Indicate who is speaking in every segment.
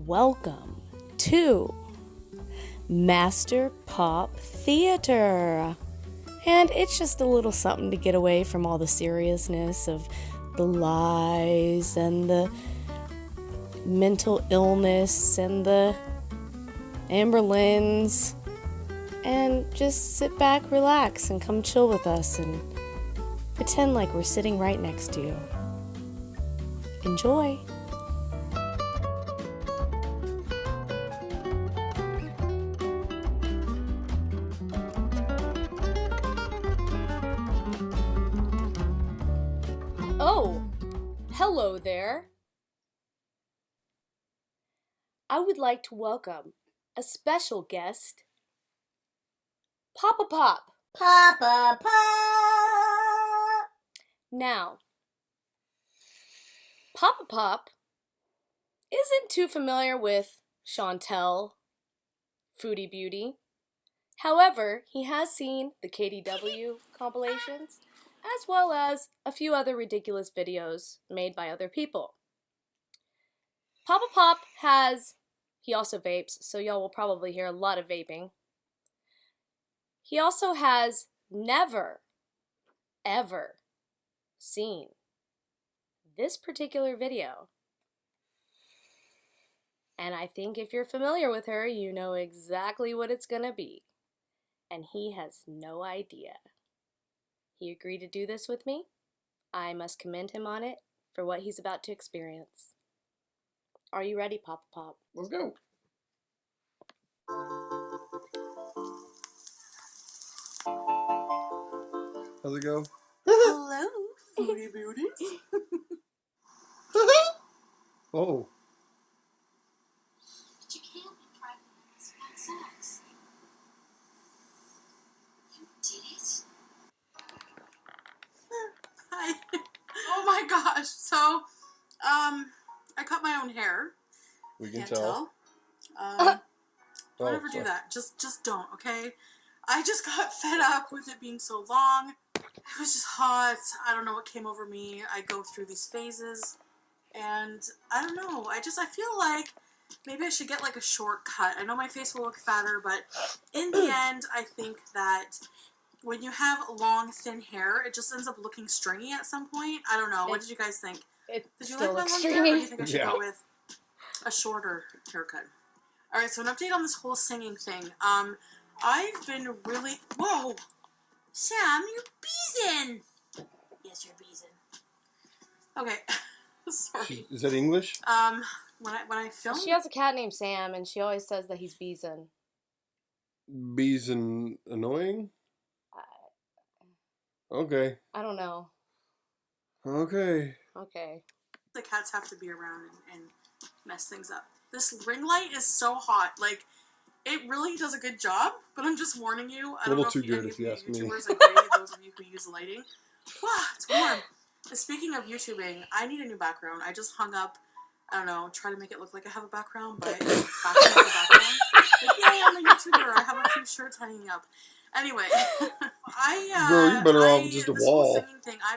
Speaker 1: welcome to MasterPop Theater. And it's just a little something to get away from all the seriousness of the lies and the mental illness and the Amberlins, and just sit back, relax, and come chill with us and pretend like we're sitting right next to you. Enjoy! Oh, hello there. I would like to welcome a special guest, Papa Pop.
Speaker 2: Papa Pop!
Speaker 1: Now, Papa Pop isn't too familiar with Chantal, Foodie Beauty. However, he has seen the KDW compilations, as well as a few other ridiculous videos made by other people. Papa Pop he also vapes, so y'all will probably hear a lot of vaping. He also has never, ever seen this particular video. And I think if you're familiar with her, you know exactly what it's gonna be. And he has no idea. He agreed to do this with me. I must commend him on it for what he's about to experience. Are you ready, Papa Pop?
Speaker 3: Let's go. How's it go?
Speaker 2: Hello, Foodie Beauties.
Speaker 3: Oh.
Speaker 4: But you can't in 5 minutes have sex. You did it?
Speaker 2: Hi. Oh my gosh. So, I cut my own hair.
Speaker 3: We can
Speaker 2: Can't
Speaker 3: tell.
Speaker 2: Don't ever do that. Just don't, okay? I just got fed up with it being so long. It was just hot. I don't know what came over me. I go through these phases. And I don't know. I feel like maybe I should get like a shortcut. I know my face will look fatter, but in the end, I think that when you have long, thin hair, it just ends up looking stringy at some point. I don't know. What did you guys think?
Speaker 1: It
Speaker 2: Did you
Speaker 1: still
Speaker 2: like my
Speaker 1: looks
Speaker 2: long hair, or do you
Speaker 1: stringy.
Speaker 2: think I should go with a shorter haircut? Alright, so an update on this whole singing thing. I've been really... Whoa! Sam, you're beezing! Yes, you're beezing. Okay. Sorry.
Speaker 3: Is that English?
Speaker 2: When I film...
Speaker 1: She has a cat named Sam, and she always says that he's beezing.
Speaker 3: Bees and annoying? Okay.
Speaker 1: I don't know.
Speaker 3: Okay.
Speaker 1: Okay.
Speaker 2: The cats have to be around and mess things up. This ring light is so hot. Like, it really does a good job, but I'm just warning you. I don't know if any of you YouTubers agree, those of you who use lighting. Wow, it's warm. And speaking of YouTubing, I need a new background. I just hung up, I don't know, try to make it look like I have a background, but it's fashion the background. Like, yay, I'm a YouTuber. I have a few shirts hanging up. Anyway,
Speaker 3: Girl, you better off just a wall.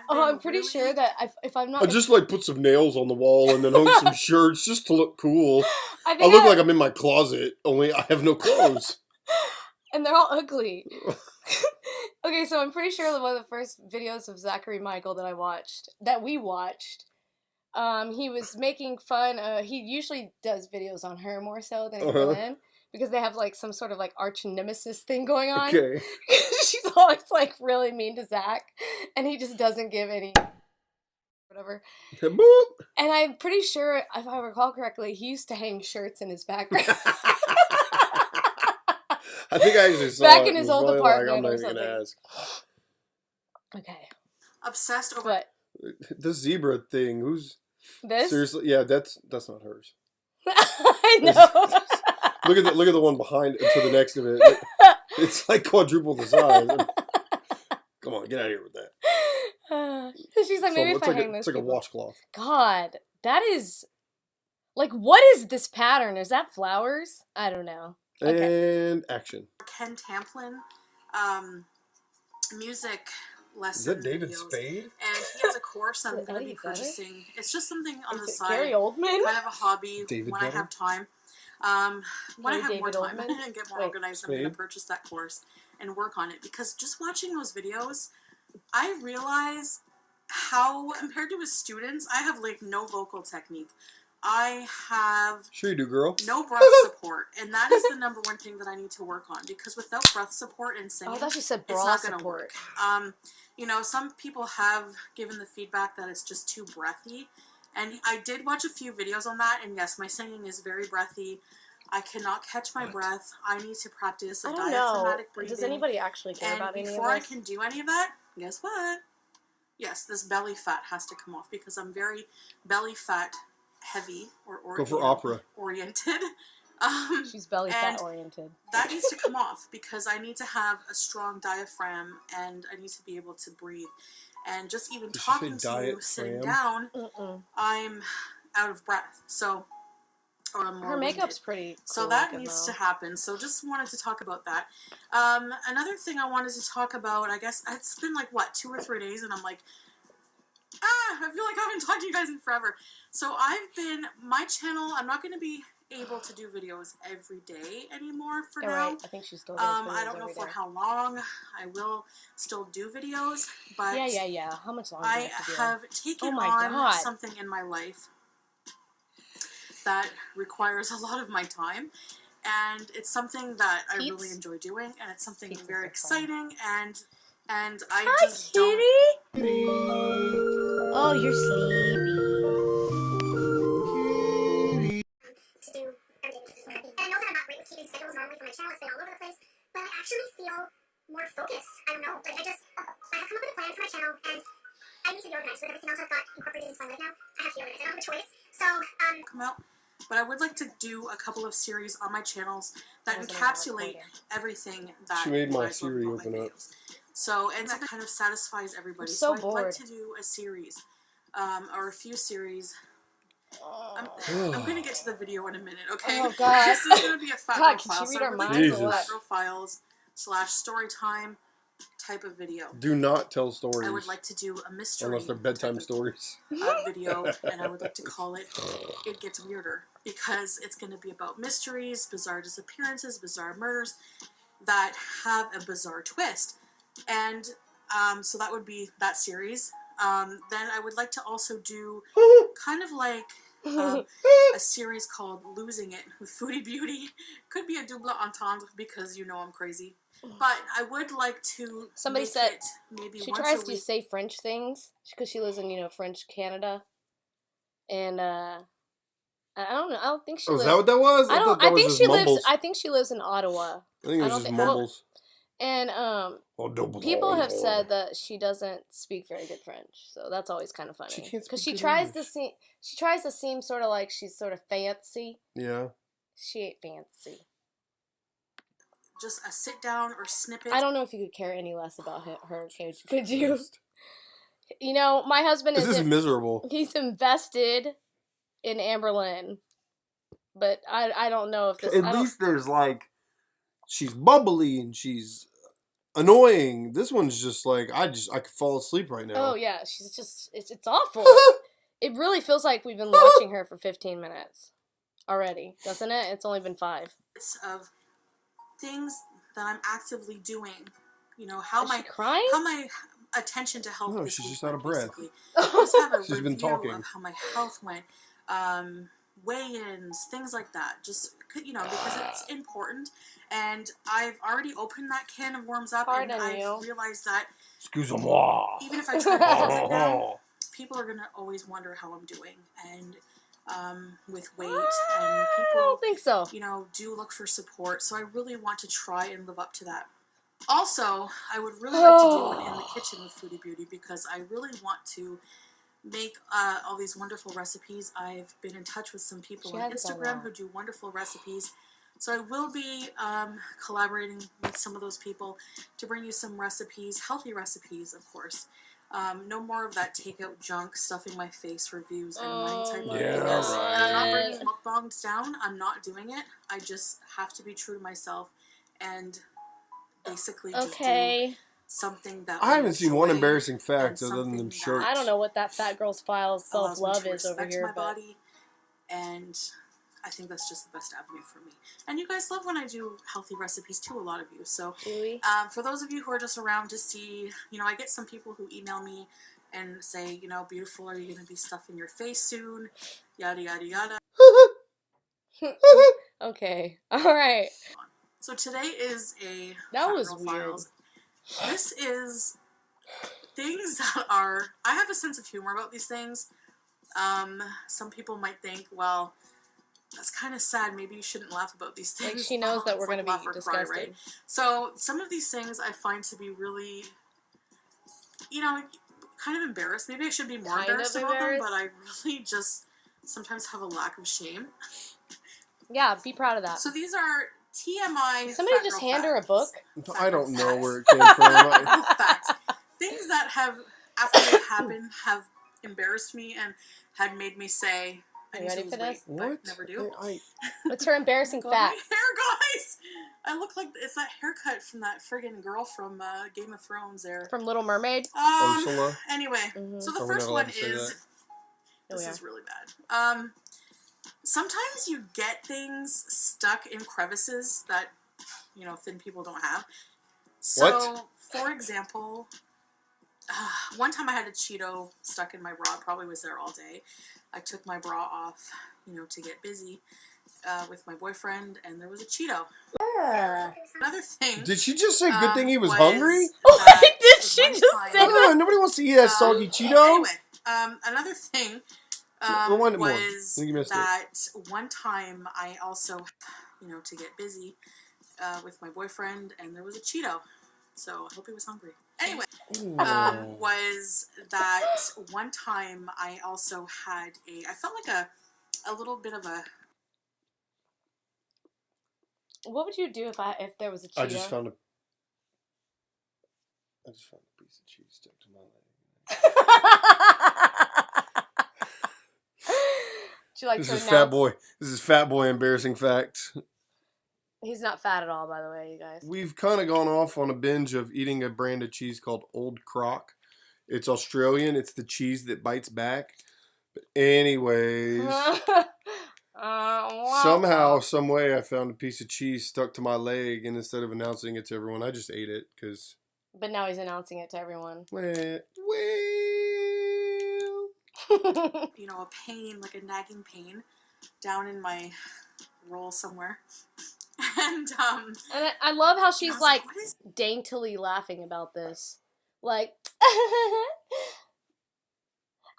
Speaker 1: I'm pretty sure that if I'm not...
Speaker 3: I just like put some nails on the wall and then hung some shirts just to look cool. I
Speaker 1: think
Speaker 3: look like I'm in my closet, only I have no clothes.
Speaker 1: And they're all ugly. Okay, so I'm pretty sure that one of the first videos of Zachary Michael that we watched, he was making fun. He usually does videos on her more so than Lynn. Because they have, like, some sort of, like, arch nemesis thing going on.
Speaker 3: Okay.
Speaker 1: She's always, like, really mean to Zach. And he just doesn't give any... whatever.
Speaker 3: Boop.
Speaker 1: And I'm pretty sure, if I recall correctly, he used to hang shirts in his background.
Speaker 3: I think I actually saw
Speaker 1: back
Speaker 3: it.
Speaker 1: in his old apartment
Speaker 3: I'm not
Speaker 1: or
Speaker 3: even
Speaker 1: something.
Speaker 3: gonna ask.
Speaker 1: Okay.
Speaker 2: Obsessed over...
Speaker 1: What?
Speaker 3: The zebra thing, who's...
Speaker 1: This?
Speaker 3: Seriously? Yeah, that's not hers.
Speaker 1: I know.
Speaker 3: Look at the one behind it to the next of it. It's like quadruple the size. Come on, get out of here with that.
Speaker 1: She's like, maybe if I hang this.
Speaker 3: It's like a washcloth.
Speaker 1: God, that is... Like, what is this pattern? Is that flowers? I don't know. Okay.
Speaker 3: And action.
Speaker 2: Ken Tamplin, music lesson.
Speaker 3: Is that David
Speaker 2: videos.
Speaker 3: Spade?
Speaker 2: And he has a course I'm going to be purchasing. It's just something on the side.
Speaker 1: Gary Oldman?
Speaker 2: Kind of a hobby
Speaker 3: David
Speaker 2: when I have time. When I
Speaker 1: Hey,
Speaker 2: have more
Speaker 1: David
Speaker 2: time
Speaker 1: Oldman?
Speaker 2: and get more
Speaker 1: Wait.
Speaker 2: organized, I'm going to purchase that course and work on it, because just watching those videos, I realize how, compared to his students, I have like no vocal technique. I have
Speaker 3: Sure you do, girl.
Speaker 2: no breath support, and that is the number one thing that I need to work on, because without breath support and singing,
Speaker 1: Oh, I thought you said
Speaker 2: it's
Speaker 1: bra
Speaker 2: not going to
Speaker 1: support.
Speaker 2: work. You know, some people have given the feedback that it's just too breathy, and I did watch a few videos on that, and yes, my singing is very breathy. I cannot catch my breath. I need to practice a
Speaker 1: I don't know.
Speaker 2: diaphragmatic breathing.
Speaker 1: Does anybody actually care
Speaker 2: And
Speaker 1: about any of
Speaker 2: before I
Speaker 1: this?
Speaker 2: can do any of that, guess what? Yes, this belly fat has to come off, because I'm very belly fat heavy, or
Speaker 3: Go for opera.
Speaker 2: oriented.
Speaker 1: She's belly fat oriented.
Speaker 2: That needs to come off, because I need to have a strong diaphragm, and I need to be able to breathe. And just even talking to you, sitting down, I'm out of breath. So, or I'm more
Speaker 1: Her makeup's
Speaker 2: winded.
Speaker 1: pretty cool.
Speaker 2: So that needs to happen. So just wanted to talk about that. Another thing I wanted to talk about, I guess it's been like, what, 2 or 3 days, and I'm like, I feel like I haven't talked to you guys in forever. So my channel, I'm not going to be able to do videos every day anymore for now.
Speaker 1: Right. I think she still does videos
Speaker 2: I don't know for how long I will still do videos, but
Speaker 1: yeah. How much longer?
Speaker 2: I have taken
Speaker 1: God.
Speaker 2: something in my life that requires a lot of my time, and it's something that I really enjoy doing, and it's something very exciting, and I just don't.
Speaker 1: Oh, you're sleepy.
Speaker 5: To do everything. And I know that I'm not great with keeping schedules normally for my channel. It's been all over the place, but I actually feel more focused. I don't know. Like I have come up with a plan for my channel, and I need to be organized with everything else I've got incorporated into my life now. I have to be organized. I don't have a choice. So,
Speaker 2: come out. But I would like to do a couple of series on my channels that encapsulate everything that
Speaker 3: She made my
Speaker 2: you guys love
Speaker 3: Siri
Speaker 2: about
Speaker 3: open
Speaker 2: my
Speaker 3: up.
Speaker 2: videos. So, and that kind of satisfies everybody.
Speaker 1: I'm so
Speaker 2: I'd
Speaker 1: bored.
Speaker 2: like to do a series, or a few series. I'm gonna get to the video in a minute, okay?
Speaker 1: Oh, God.
Speaker 2: This is gonna be a fat
Speaker 1: God,
Speaker 2: profile.
Speaker 1: can she read
Speaker 2: So
Speaker 1: our
Speaker 2: I would like
Speaker 1: minds
Speaker 2: to
Speaker 3: or
Speaker 2: do
Speaker 3: what?
Speaker 2: fat profiles / story time type of video.
Speaker 3: Do not tell stories.
Speaker 2: I would like to do a mystery,
Speaker 3: unless they're bedtime stories.
Speaker 2: Video, and I would like to call it "It Gets Weirder," because it's going to be about mysteries, bizarre disappearances, bizarre murders that have a bizarre twist, and so that would be that series. Then I would like to also do kind of like a series called "Losing It" with Foodie Beauty. Could be a double entendre, because you know I'm crazy. But I would like to.
Speaker 1: Somebody
Speaker 2: make
Speaker 1: said
Speaker 2: it maybe
Speaker 1: she
Speaker 2: once
Speaker 1: tries
Speaker 2: a
Speaker 1: to
Speaker 2: week.
Speaker 1: say French things because she lives in French Canada, and I don't know. I don't think she
Speaker 3: Oh,
Speaker 1: lives.
Speaker 3: is that what that was?
Speaker 1: I don't.
Speaker 3: thought that
Speaker 1: I
Speaker 3: was
Speaker 1: think
Speaker 3: just
Speaker 1: she
Speaker 3: mumbles.
Speaker 1: lives. I think she lives in Ottawa.
Speaker 3: I think it was just mumbles.
Speaker 1: And people have said that she doesn't speak very good French, so that's always kind of funny.
Speaker 3: She can't
Speaker 1: because
Speaker 3: speak
Speaker 1: she
Speaker 3: good
Speaker 1: tries
Speaker 3: English.
Speaker 1: to seem. She tries to seem sort of like she's sort of fancy.
Speaker 3: Yeah.
Speaker 1: She ain't fancy.
Speaker 2: Just a sit down or snippet.
Speaker 1: I don't know if you could care any less about her. Could you? My husband
Speaker 3: This is miserable.
Speaker 1: He's invested in Amberlynn, but I don't know if this.
Speaker 3: At least there's she's bubbly and she's annoying. This one's just like I could fall asleep right now.
Speaker 1: Oh yeah, she's just it's awful. It really feels like we've been watching her for 15 minutes already, doesn't it? It's only been 5.
Speaker 2: Of things that I'm actively doing. How
Speaker 1: Is she crying?
Speaker 2: How my attention to health.
Speaker 3: No,
Speaker 2: this
Speaker 3: she's
Speaker 2: week
Speaker 3: just out of
Speaker 2: went,
Speaker 3: breath.
Speaker 2: basically. Just have a
Speaker 3: She's
Speaker 2: review
Speaker 3: been talking.
Speaker 2: of how my health went. Weigh-ins, things like that. Just because it's important. And I've already opened that can of worms up, and I've realized that
Speaker 3: Excuse-moi.
Speaker 2: even if I try to close it down, people are gonna always wonder how I'm doing, and with weight, and people
Speaker 1: I don't think so.
Speaker 2: do look for support. So I really want to try and live up to that. Also, I would really like to do it in the kitchen with Foodie Beauty, because I really want to make all these wonderful recipes. I've been in touch with some people on Instagram who do wonderful recipes. So I will be collaborating with some of those people to bring you some recipes, healthy recipes, of course. No more of that takeout junk, stuffing my face for views and money type of videos.
Speaker 3: right.
Speaker 2: And I'm not bringing mukbangs down. I'm not doing it. I just have to be true to myself and basically just do something that
Speaker 3: I haven't seen one
Speaker 2: enjoy
Speaker 3: embarrassing fact
Speaker 2: and
Speaker 3: other than them
Speaker 2: something
Speaker 1: I
Speaker 3: shirts.
Speaker 1: don't know what that fat girl's file of
Speaker 2: allows me
Speaker 1: self-love
Speaker 2: to
Speaker 1: is over
Speaker 2: respect
Speaker 1: here,
Speaker 2: my
Speaker 1: but
Speaker 2: body and I think that's just the best avenue for me. And you guys love when I do healthy recipes too, a lot of you. So for those of you who are just around to see, I get some people who email me and say, beautiful, are you going to be stuffing your face soon? Yada, yada, yada.
Speaker 1: Okay. All right.
Speaker 2: So today is a
Speaker 1: That
Speaker 2: Fat
Speaker 1: was
Speaker 2: Girl
Speaker 1: weird.
Speaker 2: Files. This is things that are... I have a sense of humor about these things. Some people might think, well, that's kind of sad. Maybe you shouldn't laugh about these things.
Speaker 1: Like, she knows that we're going to be
Speaker 2: laugh or cry,
Speaker 1: disgusted.
Speaker 2: right? So some of these things I find to be really, kind of embarrassed. Maybe I should be more embarrassed about them, but I really just sometimes have a lack of shame.
Speaker 1: Yeah, be proud of that.
Speaker 2: So these are TMI.
Speaker 1: Somebody just hand her a book.
Speaker 3: I don't know where it came from.
Speaker 2: Facts. Things that have, after they happened, have embarrassed me and had made me say,
Speaker 1: Are you ready for this?
Speaker 2: What? Never do.
Speaker 1: What's her embarrassing fact?
Speaker 2: My hair, guys! I look like it's that haircut from that friggin' girl from Game of Thrones there.
Speaker 1: From Little Mermaid?
Speaker 3: Ursula?
Speaker 2: Anyway, so the first one is... This is really bad. Sometimes you get things stuck in crevices that, thin people don't have. So, for example, one time I had a Cheeto stuck in my bra. It probably was there all day. I took my bra off, to get busy with my boyfriend, and there was a Cheeto. Another thing...
Speaker 3: Did she just say good thing he was hungry?
Speaker 1: What did she just say?
Speaker 3: Nobody wants to eat that soggy Cheeto.
Speaker 2: Anyway, another thing... was that one time I also, to get busy with my boyfriend, and there was a Cheeto. So I hope he was hungry. Anyway, was that one time I also had I felt like a little bit of a...
Speaker 1: What would you do if there was a Cheeto?
Speaker 3: I just found a piece of cheese stuck to my leg. This is Fat Boy. This is Fat Boy embarrassing facts.
Speaker 1: He's not fat at all, by the way, you guys.
Speaker 3: We've kind of gone off on a binge of eating a brand of cheese called Old Crock. It's Australian. It's the cheese that bites back. But anyways, somehow, some way, I found a piece of cheese stuck to my leg, and instead of announcing it to everyone, I just ate it because.
Speaker 1: But now he's announcing it to everyone.
Speaker 3: Well.
Speaker 2: a pain, like a nagging pain, down in my roll somewhere. And
Speaker 1: I love how she's daintily laughing about this. Like, I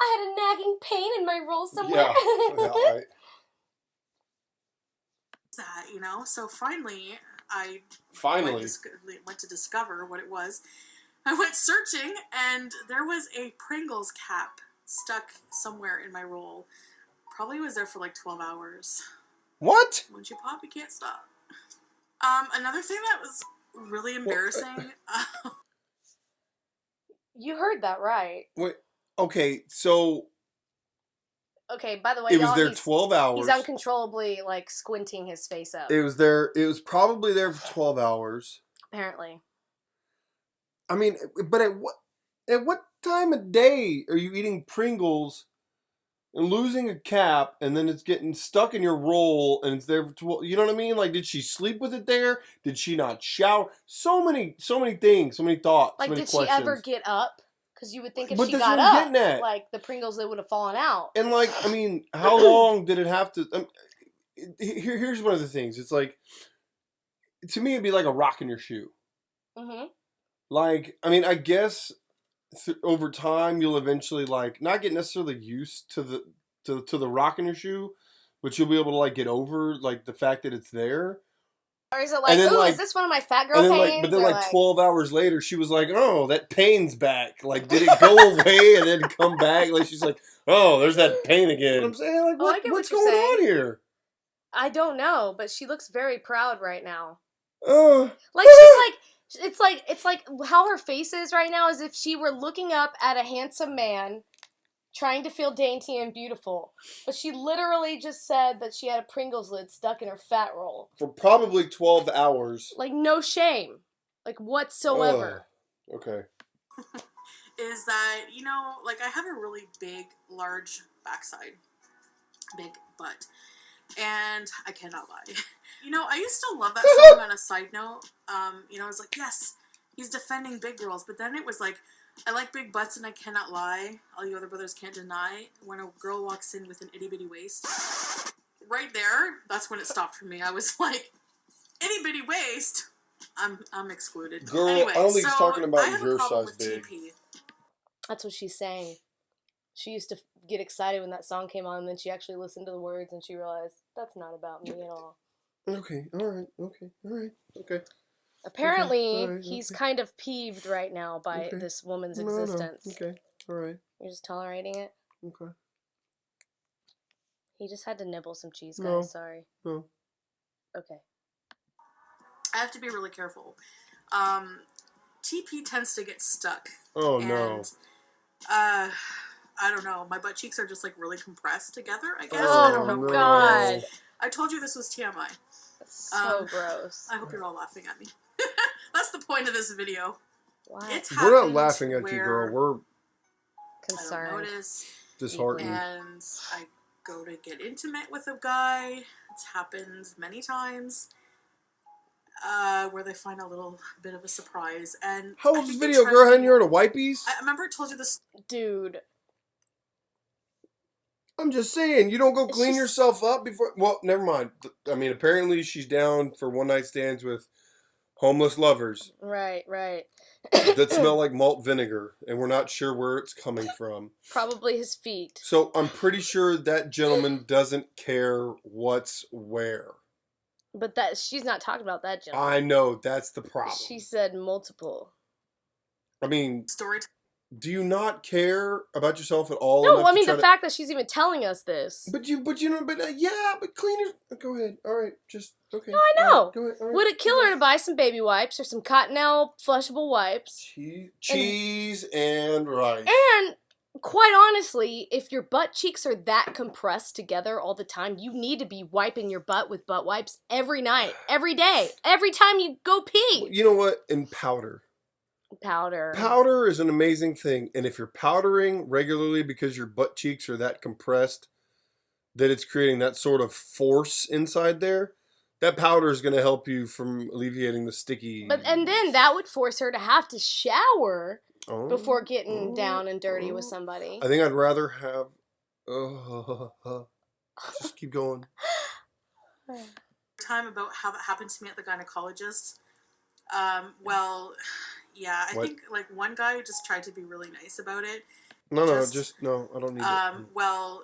Speaker 1: had a nagging pain in my roll somewhere.
Speaker 3: Yeah, right.
Speaker 2: That, so finally I went to discover what it was. I went searching, and there was a Pringles cap stuck somewhere in my roll. Probably was there for like 12 hours.
Speaker 3: What?
Speaker 2: Once you pop, you can't stop. Another thing that was really embarrassing.
Speaker 1: You heard that right.
Speaker 3: Wait. Okay, so.
Speaker 1: Okay, by the way,
Speaker 3: it was there 12 hours.
Speaker 1: He's uncontrollably squinting his face up.
Speaker 3: It was there. It was probably there for 12 hours.
Speaker 1: Apparently.
Speaker 3: I mean, but at what time of day are you eating Pringles and losing a cap, and then it's getting stuck in your roll, and it's there for 12? You know what I mean? Like, did she sleep with it there? Did she not shower? So many things, so many thoughts, so many questions.
Speaker 1: Did she ever get up? Because you would think if she got up, the Pringles, they would have fallen out. And
Speaker 3: I mean, how long did it have to? Here's one of the things. It's like, to me, it'd be like a rock in your shoe.
Speaker 1: Mm-hmm.
Speaker 3: I mean, I guess over time you'll eventually not get necessarily used to the rock in your shoe, but you'll be able to get over the fact that it's there.
Speaker 1: Or is it is this one of my fat girl pains?
Speaker 3: But then 12 hours later, she was like, oh, that pain's back. Did it go away and then come back? She's like, oh, there's that pain again. I'm saying, what's going on here?
Speaker 1: I don't know, but she looks very proud right now. She's it's like how her face is right now, as if she were looking up at a handsome man trying to feel dainty and beautiful. But she literally just said that she had a Pringles lid stuck in her fat roll.
Speaker 3: For probably 12 hours.
Speaker 1: No shame. Whatsoever.
Speaker 3: Okay.
Speaker 2: Is that, I have a really big, large backside. Big butt. And I cannot lie. You know, I used to love that song on a side note. You know, I was like, yes, he's defending big girls. But then it was like, I like big butts and I cannot lie. All you other brothers can't deny. When a girl walks in with an itty bitty waist, right there, that's when it stopped for me. I was like, itty bitty waist? I'm excluded.
Speaker 3: Girl,
Speaker 2: anyway,
Speaker 3: I don't think
Speaker 2: so
Speaker 3: he's talking about
Speaker 2: I have
Speaker 3: your
Speaker 2: a problem
Speaker 3: size
Speaker 2: with
Speaker 3: big.
Speaker 2: TP.
Speaker 1: That's what she's saying. She used to get excited when that song came on, and then she actually listened to the words, and she realized, that's not about me at all.
Speaker 3: Okay, alright, okay, alright, okay.
Speaker 1: Apparently,
Speaker 3: Okay, alright,
Speaker 1: he's
Speaker 3: okay.
Speaker 1: kind of peeved right now by
Speaker 3: Okay.
Speaker 1: this woman's
Speaker 3: No,
Speaker 1: existence.
Speaker 3: okay, alright,
Speaker 1: You're just tolerating it?
Speaker 3: okay.
Speaker 1: He just had to nibble some cheese, guys.
Speaker 3: No.
Speaker 1: Sorry.
Speaker 3: No.
Speaker 1: Okay.
Speaker 2: I have to be really careful. TP tends to get stuck.
Speaker 3: Oh,
Speaker 2: and,
Speaker 3: no.
Speaker 2: I don't know. My butt cheeks are just like really compressed together, I guess.
Speaker 1: Oh,
Speaker 2: I don't know what
Speaker 1: God.
Speaker 2: it is. I told you this was TMI.
Speaker 1: That's so gross.
Speaker 2: I hope you're all laughing at me. That's the point of this video.
Speaker 1: What?
Speaker 2: It's
Speaker 3: We're not
Speaker 2: happened
Speaker 3: laughing at you,
Speaker 2: where
Speaker 3: girl. We're
Speaker 2: I don't
Speaker 1: Concerned.
Speaker 2: notice.
Speaker 3: disheartened.
Speaker 2: And I go to get intimate with a guy. It's happened many times. Where they find a little bit of a surprise. And
Speaker 3: How
Speaker 2: I
Speaker 3: old's this
Speaker 2: think they
Speaker 3: video,
Speaker 2: try
Speaker 3: girl?
Speaker 2: to
Speaker 3: Hadn't
Speaker 2: be-
Speaker 3: you heard of wipies?
Speaker 2: I remember I told you this.
Speaker 1: Dude.
Speaker 3: I'm just saying, you don't go
Speaker 1: It's
Speaker 3: clean
Speaker 1: just-
Speaker 3: yourself up before. Well, never mind. I mean, apparently she's down for one night stands with homeless lovers
Speaker 1: Right.
Speaker 3: that smell like malt vinegar, and we're not sure where it's coming from.
Speaker 1: Probably his feet.
Speaker 3: So I'm pretty sure that gentleman doesn't care what's where.
Speaker 1: But that she's not talking about that gentleman.
Speaker 3: I know, that's the problem.
Speaker 1: She said multiple.
Speaker 3: I mean,
Speaker 2: Story.
Speaker 3: do you not care about yourself at all?
Speaker 1: No,
Speaker 3: enough
Speaker 1: I
Speaker 3: to
Speaker 1: mean
Speaker 3: try
Speaker 1: the
Speaker 3: to-
Speaker 1: fact that she's even telling us this.
Speaker 3: But clean your. Go ahead. All right, just okay.
Speaker 1: No, I know.
Speaker 3: All right, go ahead. All right,
Speaker 1: Would it kill her to buy some baby wipes or some Cottonelle flushable wipes?
Speaker 3: Cheese and rice.
Speaker 1: And quite honestly, if your butt cheeks are that compressed together all the time, you need to be wiping your butt with butt wipes every night, every day, every time you go pee.
Speaker 3: You know what? And powder.
Speaker 1: Powder.
Speaker 3: Powder is an amazing thing, and if you're powdering regularly because your butt cheeks are that compressed, that it's creating that sort of force inside there, that powder is going to help you from alleviating the sticky.
Speaker 1: And then that would force her to have to shower before getting down and dirty with somebody.
Speaker 3: I think I'd rather have. Just keep going.
Speaker 2: Time about how that happened to me at the gynecologist. Well, yeah, I think like one guy just tried to be really nice about it.
Speaker 3: No, I don't need it.
Speaker 2: Well,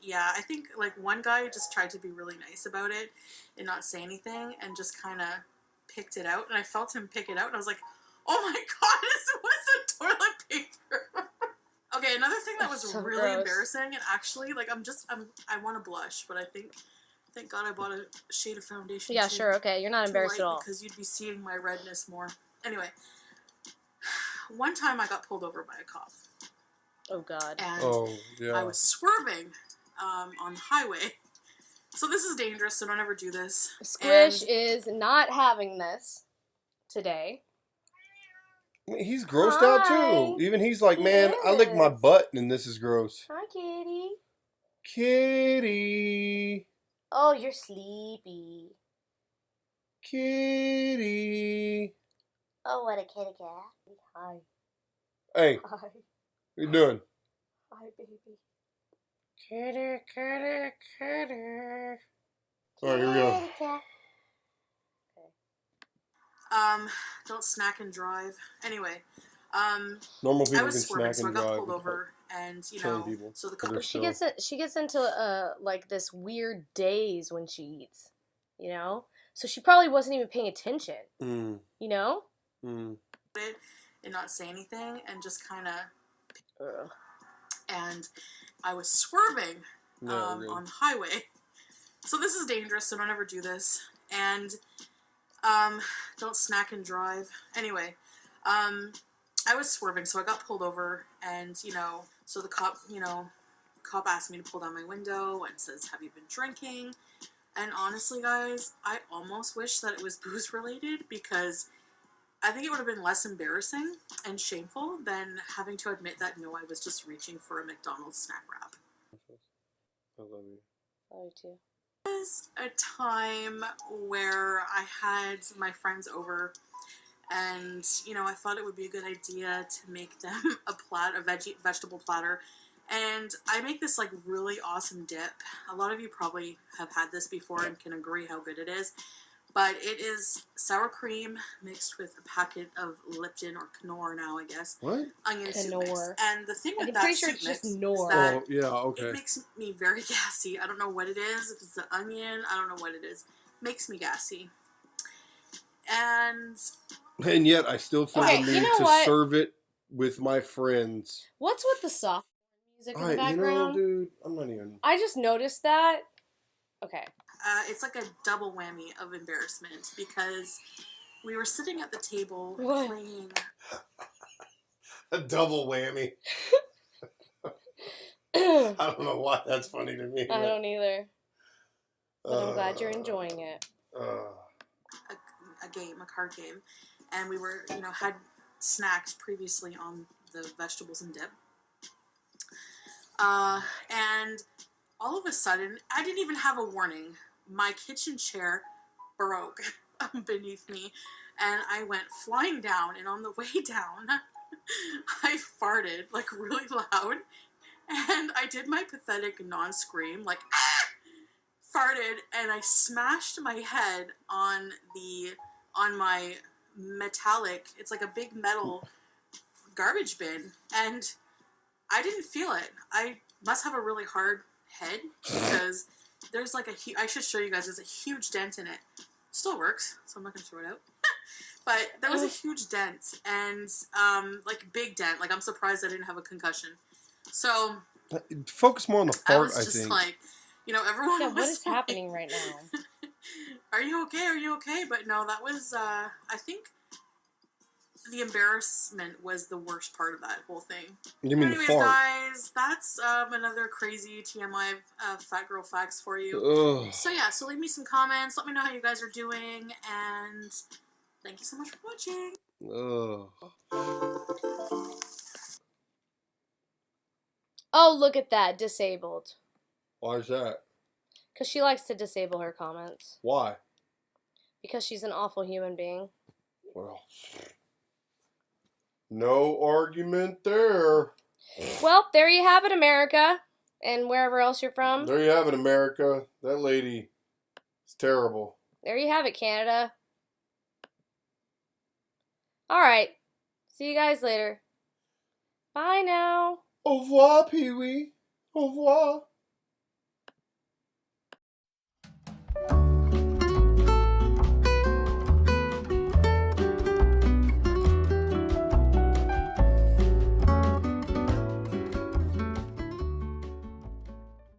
Speaker 2: yeah, I think like one guy just tried to be really nice about it and not say anything and just kind of picked it out. And I felt him pick it out and I was like, oh my God, it was a toilet paper. Okay, another thing that was
Speaker 1: so
Speaker 2: really
Speaker 1: gross.
Speaker 2: embarrassing and actually like I want to blush, but thank God I bought a shade of foundation.
Speaker 1: Yeah,
Speaker 2: too.
Speaker 1: sure, okay. You're not embarrassed
Speaker 2: Light
Speaker 1: at all.
Speaker 2: because you'd be seeing my redness more. Anyway, one time I got pulled over by a cop.
Speaker 1: Oh, God.
Speaker 2: And I was swerving on the highway. So this is dangerous, so don't ever do this.
Speaker 1: Squish is not having this today.
Speaker 3: He's grossed out too. Even he's like, man, I licked my butt and this is gross.
Speaker 1: Hi, kitty.
Speaker 3: Kitty.
Speaker 1: Oh, you're sleepy.
Speaker 3: Kitty.
Speaker 1: Oh, what a kitty cat. Hi.
Speaker 3: Hey,
Speaker 1: Hi.
Speaker 3: what you doing?
Speaker 1: Hi, baby. Kitty, kitty, kitty.
Speaker 3: Alright, here we go.
Speaker 1: Kitty cat.
Speaker 2: Don't snack and drive. Anyway,
Speaker 3: Normal people
Speaker 2: I
Speaker 3: can
Speaker 2: was swerving,
Speaker 3: snack
Speaker 2: so I
Speaker 3: and
Speaker 2: got
Speaker 3: drive.
Speaker 2: pulled over, and you
Speaker 3: killing
Speaker 2: know,
Speaker 3: people.
Speaker 2: so the
Speaker 3: But
Speaker 2: cop.
Speaker 3: they're
Speaker 1: She gets into like this weird daze when she eats, you know. So she probably wasn't even paying attention,
Speaker 3: Mm,
Speaker 1: you know.
Speaker 3: mm.
Speaker 2: And not say anything, and just kind of. And I was swerving
Speaker 3: Really.
Speaker 2: on the highway. So this is dangerous, so don't ever do this. And don't snack and drive. Anyway, I was swerving, so I got pulled over, and you know, so the cop asked me to pull down my window and says, "Have you been drinking?" And honestly, guys, I almost wish that it was booze related because I think it would have been less embarrassing and shameful than having to admit that no, I was just reaching for a McDonald's snack wrap.
Speaker 3: I love you.
Speaker 1: I do too.
Speaker 2: was a time where I had my friends over, and I thought it would be a good idea to make them a vegetable platter. And I make this like really awesome dip. A lot of you probably have had this before and can agree how good it is. But it is sour cream mixed with a packet of Lipton or Knorr now, I guess.
Speaker 3: What?
Speaker 2: Onion soup mix.
Speaker 1: Knorr.
Speaker 2: And the thing with
Speaker 1: I'm
Speaker 2: that
Speaker 1: pretty sure
Speaker 2: soup
Speaker 1: it's
Speaker 2: mix
Speaker 1: just
Speaker 2: is
Speaker 1: Knorr.
Speaker 2: that
Speaker 3: Oh, yeah, okay.
Speaker 2: it makes me very gassy. I don't know what it is. If it's the onion, I don't know what it is. Makes me gassy. And
Speaker 3: yet I still feel
Speaker 1: Okay,
Speaker 3: the
Speaker 1: you
Speaker 3: need
Speaker 1: know
Speaker 3: to
Speaker 1: what?
Speaker 3: serve it with my friends.
Speaker 1: What's with the soft music in the
Speaker 3: Alright,
Speaker 1: background?
Speaker 3: dude, I'm not even...
Speaker 1: I just noticed that. Okay.
Speaker 2: it's like a double whammy of embarrassment because we were sitting at the table
Speaker 1: What?
Speaker 2: playing.
Speaker 3: A double whammy.
Speaker 1: I
Speaker 3: I don't know why that's funny to me.
Speaker 1: don't either. But I'm glad you're enjoying it.
Speaker 2: A card game, and we were, had snacks previously on the vegetables and dip. And all of a sudden, I didn't even have a warning. My kitchen chair broke beneath me, and I went flying down, and on the way down, I farted, like, really loud, and I did my pathetic non-scream, like, farted, and I smashed my head on my metallic, it's like a big metal garbage bin, and I didn't feel it. I must have a really hard head, because there's like I should show you guys, there's a huge dent in it. Still works, so I'm not going to throw it out. But there was a huge dent, and like big dent, like I'm surprised I didn't have a concussion. So
Speaker 3: focus more on the fart, I
Speaker 2: was just
Speaker 3: think.
Speaker 2: like, everyone
Speaker 1: Yeah,
Speaker 2: was
Speaker 1: what is
Speaker 2: like,
Speaker 1: happening right now?
Speaker 2: Are you okay? Are you okay? But no, that was, I think the embarrassment was the worst part of that whole thing.
Speaker 3: You mean
Speaker 2: Anyways,
Speaker 3: the fart?
Speaker 2: guys, that's another crazy TMI fat girl facts for you.
Speaker 3: Ugh.
Speaker 2: So yeah, so leave me some comments. Let me know how you guys are doing, and thank you so much for watching.
Speaker 3: Ugh.
Speaker 1: Oh, look at that. Disabled.
Speaker 3: Why is that?
Speaker 1: Because she likes to disable her comments.
Speaker 3: Why?
Speaker 1: Because she's an awful human being.
Speaker 3: Well, no argument there.
Speaker 1: Well, there you have it, America. And wherever else you're from.
Speaker 3: There you have it, America. That lady is terrible.
Speaker 1: There you have it, Canada. Alright. See you guys later. Bye now.
Speaker 3: Au revoir, Pee-wee. Au revoir.